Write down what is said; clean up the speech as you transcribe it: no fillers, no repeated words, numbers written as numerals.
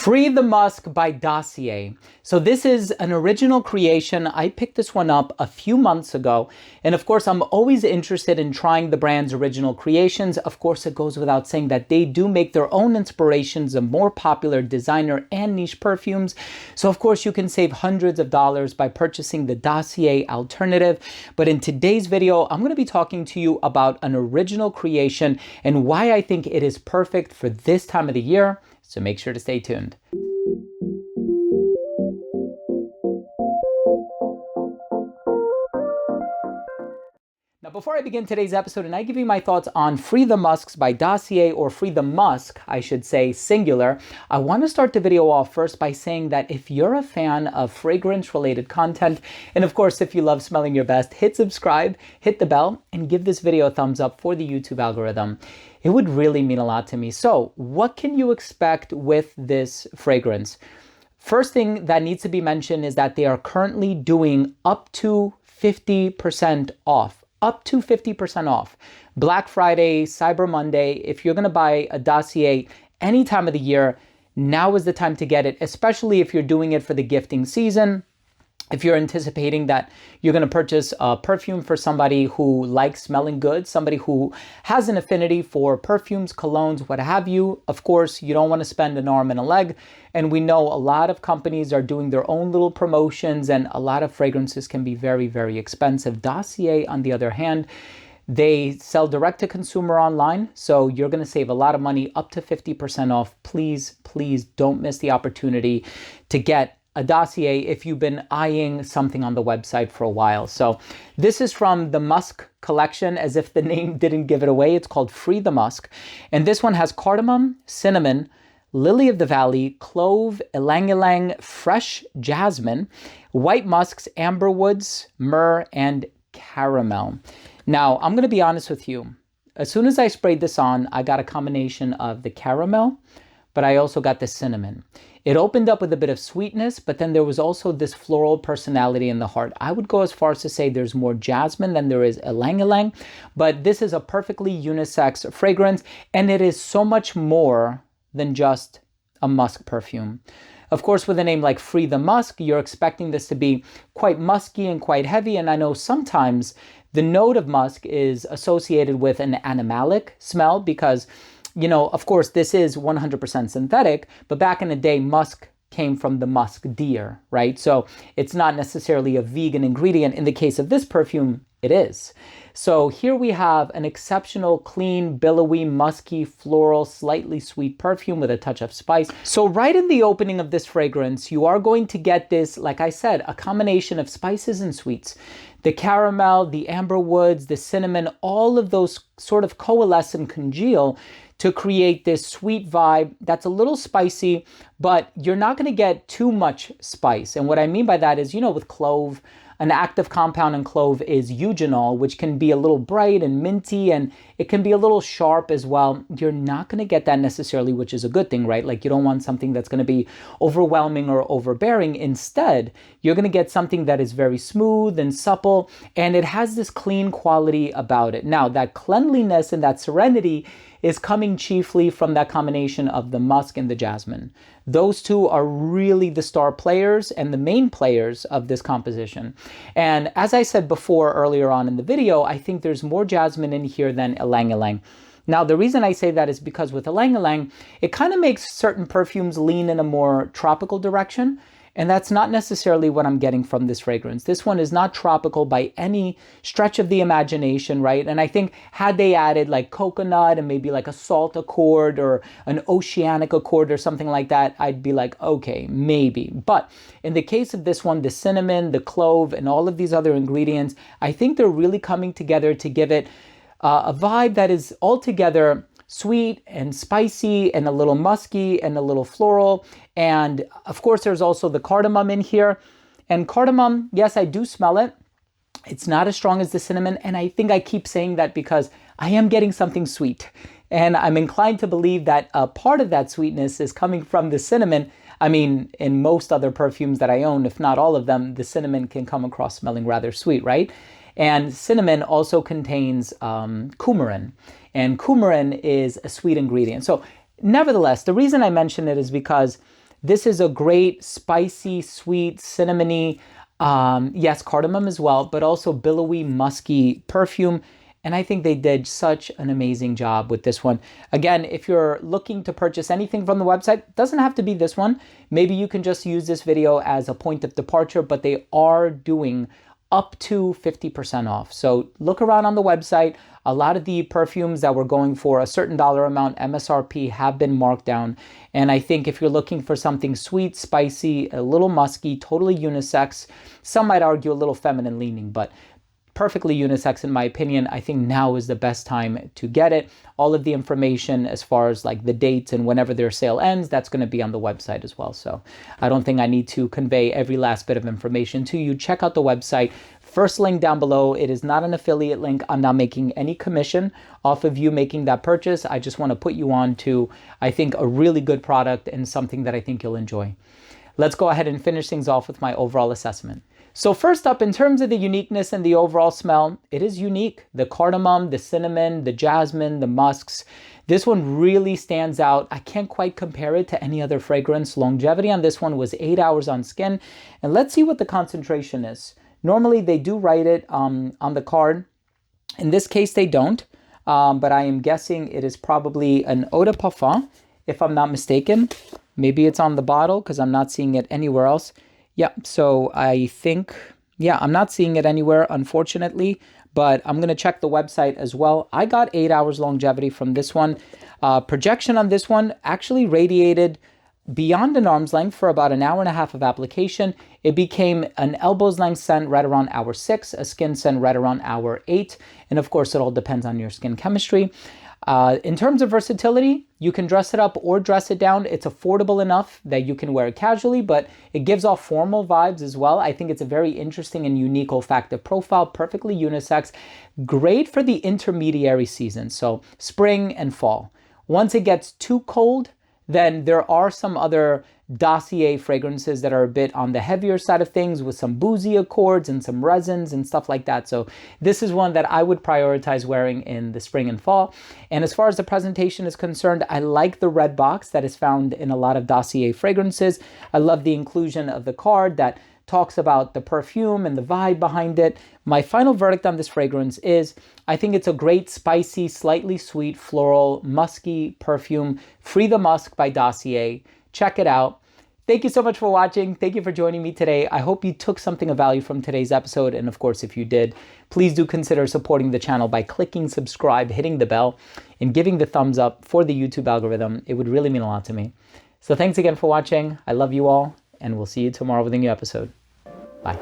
Free the Musk by Dossier. So this is an original creation. I picked this one up a few months ago. And of course, I'm always interested in trying the brand's original creations. Of course, it goes without saying that they do make their own inspirations of more popular designer and niche perfumes. So of course, you can save hundreds of dollars by purchasing the Dossier alternative. But in today's video, I'm going to be talking to you about an original creation and why I think it is perfect for this time of the year. So make sure to stay tuned. Now, before I begin today's episode and I give you my thoughts on Free the Musks by Dossier, or Free the Musk, I should say, singular, I want to start the video off first by saying that if you're a fan of fragrance-related content, and of course, if you love smelling your best, hit subscribe, hit the bell, and give this video a thumbs up for the YouTube algorithm. It would really mean a lot to me. So what can you expect with this fragrance? First thing that needs to be mentioned is that they are currently doing up to 50% off. Up to 50% off. Black Friday, Cyber Monday. If you're going to buy a Dossier any time of the year, now is the time to get it, especially if you're doing it for the gifting season. If you're anticipating that you're going to purchase a perfume for somebody who likes smelling good, somebody who has an affinity for perfumes, colognes, what have you, of course, you don't want to spend an arm and a leg. And we know a lot of companies are doing their own little promotions, and a lot of fragrances can be very, very expensive. Dossier, on the other hand, they sell direct to consumer online, so you're going to save a lot of money, up to 50% off. Please, please don't miss the opportunity to get a Dossier if you've been eyeing something on the website for a while. So this is from the Musk collection, as if the name didn't give it away. It's called Free the Musk. And this one has cardamom, cinnamon, lily of the valley, clove, ylang-ylang, fresh jasmine, white musks, amber woods, myrrh, and caramel. Now, I'm going to be honest with you. As soon as I sprayed this on, I got a combination of the caramel, but I also got the cinnamon. It opened up with a bit of sweetness, but then there was also this floral personality in the heart. I would go as far as to say there's more jasmine than there is ylang-ylang, but this is a perfectly unisex fragrance, and it is so much more than just a musk perfume. Of course, with a name like Free the Musk, you're expecting this to be quite musky and quite heavy, and I know sometimes the note of musk is associated with an animalic smell because, you know, of course, this is 100% synthetic, but back in the day, musk came from the musk deer, right? So it's not necessarily a vegan ingredient. In the case of this perfume, it is. So here we have an exceptional, clean, billowy, musky, floral, slightly sweet perfume with a touch of spice. So right in the opening of this fragrance, you are going to get this, like I said, a combination of spices and sweets. The caramel, the amber woods, the cinnamon, all of those sort of coalesce and congeal to create this sweet vibe that's a little spicy, but you're not going to get too much spice. And what I mean by that is, you know, with clove, an active compound in clove is eugenol, which can be a little bright and minty, and it can be a little sharp as well. You're not going to get that necessarily, which is a good thing, right? Like, you don't want something that's going to be overwhelming or overbearing. Instead, you're going to get something that is very smooth and supple, and it has this clean quality about it. Now, that cleanliness and that serenity is coming chiefly from that combination of the musk and the jasmine. Those two are really the star players and the main players of this composition. And as I said before earlier on in the video, I think there's more jasmine in here than ylang-ylang. Now, the reason I say that is because with ylang-ylang, it kind of makes certain perfumes lean in a more tropical direction. And that's not necessarily what I'm getting from this fragrance. This one is not tropical by any stretch of the imagination, right? And I think had they added like coconut and maybe like a salt accord or an oceanic accord or something like that, I'd be like, okay, maybe. But in the case of this one, the cinnamon, the clove, and all of these other ingredients, I think they're really coming together to give it a vibe that is altogether sweet and spicy and a little musky and a little floral. And of course, there's also the cardamom in here. And cardamom, yes, I do smell it. It's not as strong as the cinnamon. And I think I keep saying that because I am getting something sweet. And I'm inclined to believe that a part of that sweetness is coming from the cinnamon. I mean, in most other perfumes that I own, if not all of them, the cinnamon can come across smelling rather sweet, right? And cinnamon also contains coumarin, and coumarin is a sweet ingredient. So nevertheless, the reason I mention it is because This is a great spicy, sweet, cinnamony, yes, cardamom as well, but also billowy, musky perfume. And I think they did such an amazing job with this one. Again, if you're looking to purchase anything from the website, doesn't have to be this one. Maybe you can just use this video as a point of departure, but they are doing up to 50% off. So look around on the website. A lot of the perfumes that were going for a certain dollar amount MSRP have been marked down. And I think if you're looking for something sweet, spicy, a little musky, totally unisex, some might argue a little feminine leaning, but perfectly unisex in my opinion, I think now is the best time to get it. All of the information as far as like the dates and whenever their sale ends, that's going to be on the website as well. So I don't think I need to convey every last bit of information to you. Check out the website. First link down below. It is not an affiliate link. I'm not making any commission off of you making that purchase. I just want to put you on to, I think, a really good product and something that I think you'll enjoy. Let's go ahead and finish things off with my overall assessment. So first up, in terms of the uniqueness and the overall smell, it is unique. The cardamom, the cinnamon, the jasmine, the musks. This one really stands out. I can't quite compare it to any other fragrance. Longevity on this one was 8 hours on skin. And let's see what the concentration is. Normally they do write it on the card. In this case, they don't. But I am guessing it is probably an eau de parfum, if I'm not mistaken. Maybe it's on the bottle because I'm not seeing it anywhere else. Yeah, so I think, yeah, I'm not seeing it anywhere, unfortunately, but I'm going to check the website as well. I got 8 hours longevity from this one. Projection on this one actually radiated beyond an arm's length for about an hour and a half of application. It became an elbow's length scent right around hour 6, a skin scent right around hour 8. And of course, it all depends on your skin chemistry. In terms of versatility, you can dress it up or dress it down. It's affordable enough that you can wear it casually, but it gives off formal vibes as well. I think it's a very interesting and unique olfactive profile, perfectly unisex, great for the intermediary season, so spring and fall. Once it gets too cold, then there are some other Dossier fragrances that are a bit on the heavier side of things with some boozy accords and some resins and stuff like that. So this is one that I would prioritize wearing in the spring and fall. And as far as the presentation is concerned, I like the red box that is found in a lot of Dossier fragrances. I love the inclusion of the card that talks about the perfume and the vibe behind it. My final verdict on this fragrance is I think it's a great spicy, slightly sweet, floral, musky perfume. Free the Musk by Dossier. Check it out. Thank you so much for watching. Thank you for joining me today. I hope you took something of value from today's episode. And of course, if you did, please do consider supporting the channel by clicking subscribe, hitting the bell, and giving the thumbs up for the YouTube algorithm. It would really mean a lot to me. So thanks again for watching. I love you all, and we'll see you tomorrow with a new episode. Bye.